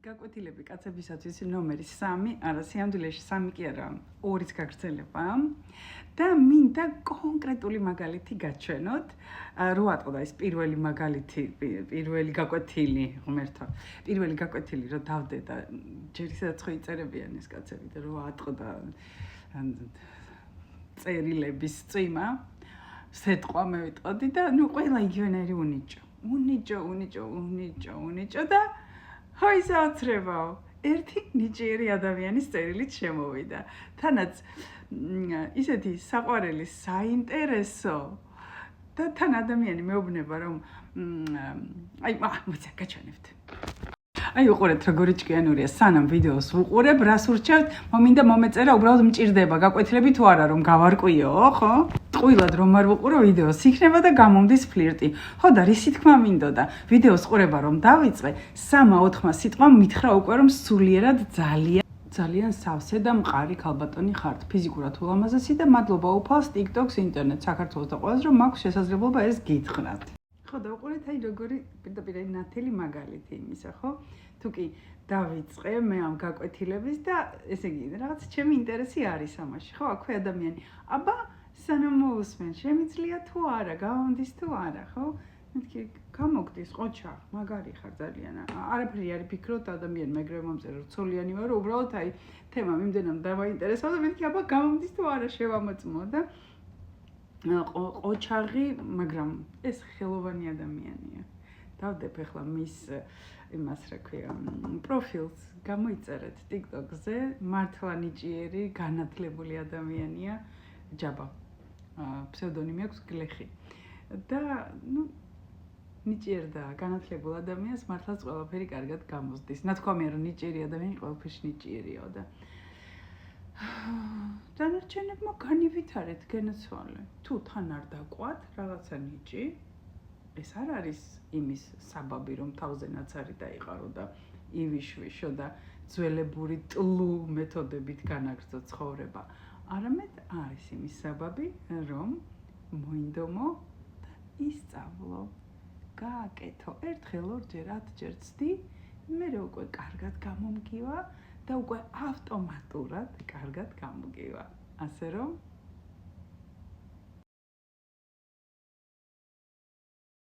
გაკვეთილები კაცებისათვის ნომერი 3, არა სიამდვილეში 3 კი არა, 2-იც გაგრძელება და მინდა კონკრეტული მაგალითი გაჩვენოთ. რო ატყდა ეს პირველი მაგალითი, პირველი გაკვეთილი, ღმერთო. პირველი გაკვეთილი რო დავდე და ჯერ ისაც ხო იწერებიან ეს კაცები და რო ატყდა წერილების წვიმა, სეტყვა მე ვიტყოდი და ნუ ყველა იგივენერი უნიჭო და ჰაი საოცრებაო, ერთი ნიჭიერი ადამიანის წერილით შემოვიდა. თანაც ისეთი საყვარელი, საინტერესო და თან ადამიანი მეუბნება რომ მოიცა გაჩვენებთ. უყურეთ როგორი ჭკვიანურია, სანამ ვიდეოს ვუყურებ, რას ურჩევთ, მინდა მომეწერა, უბრალოდ მჭირდება გაკვეთილები თუ არა რომ გავარკვიო, ხო? ტყუილად რომ არ ვუყურო ვიდეოს, იქნება და გამომდის ფლირტი. ხო და რისი თქმა მინდოდა, ვიდეოს ყურება რომ დავიწყე, 3-4 სიტყვა მითხრა უკვე რომ სულიერად ძალიან სავსე და მყარი ქალბატონი ხართ, ფიზიკურად ულამაზესი და მადლობა უფალს TikTok-ს, ინტერნეტს, საქართველოს და ყველას რომ მაქვს შესაძლებლობა ეს გითხრათ. ხო და უყურეთ აი როგორი პირდაპირ ნათელი მაგალითი იმისა, ხო? თუკი დავიწყე მე ამ გაკვეთილების და ესე იგი რაღაც ჩემი ინტერესი არის ამაში, ხო? აქვე ადამიანი, აბა სანამ მოусმენ, შემიძლია თუ არა, გამომდის თუ არა, ხო? მეთქი გამოგდის ყოჩა, მაგარი ხარ ძალიან. არაფერი არ ფიქრობთ ადამიანი, მაგრამ მომწერა რცოლიანი ვარ, უბრალოდ აი თემა მიმდენამ დავაინტერესო და მეთქი აბა გამომდის თუ არა, შევამოწმო და ყოჩაღი, მაგრამ ეს ხელოვანი ადამიანია. დავდებ ახლა მის იმას რა ქვია, პროფილს გამოიწერეთ TikTok-ზე, მართლა ნიჭიერი, განათლებული ადამიანია, ჯაბა. ფსევდონიმი აქვს გლეხი. და ნუ ნიჭიერ და განათლებულ ადამიანს მართლაც ყველაფერი კარგად გამოსდის. ნათქვამია რომ ნიჭიერი ადამიანი ყველაფერში ნიჭიერიაო და დანარჩენებმა განივითარეთ გენაცვალე. თუ თან არ დაყვათ რაღაცა ნიჭი, ეს არ არის იმის საბაბი რომ თავზე ნაცარი დაიყარო და ივიშვიშო და ძველებური ტლუ მეთოდებით განაგრძო ცხოვრება. არამედ არის იმის საბაბი რომ მოინდომო და ისწავლო. გააკეთო ერთხელ, ორჯერ, 10ჯერ ცდი, მერე უკვე კარგად გამომგივა და უკვე ავტომატურად კარგად გამოგივა. ასე რომ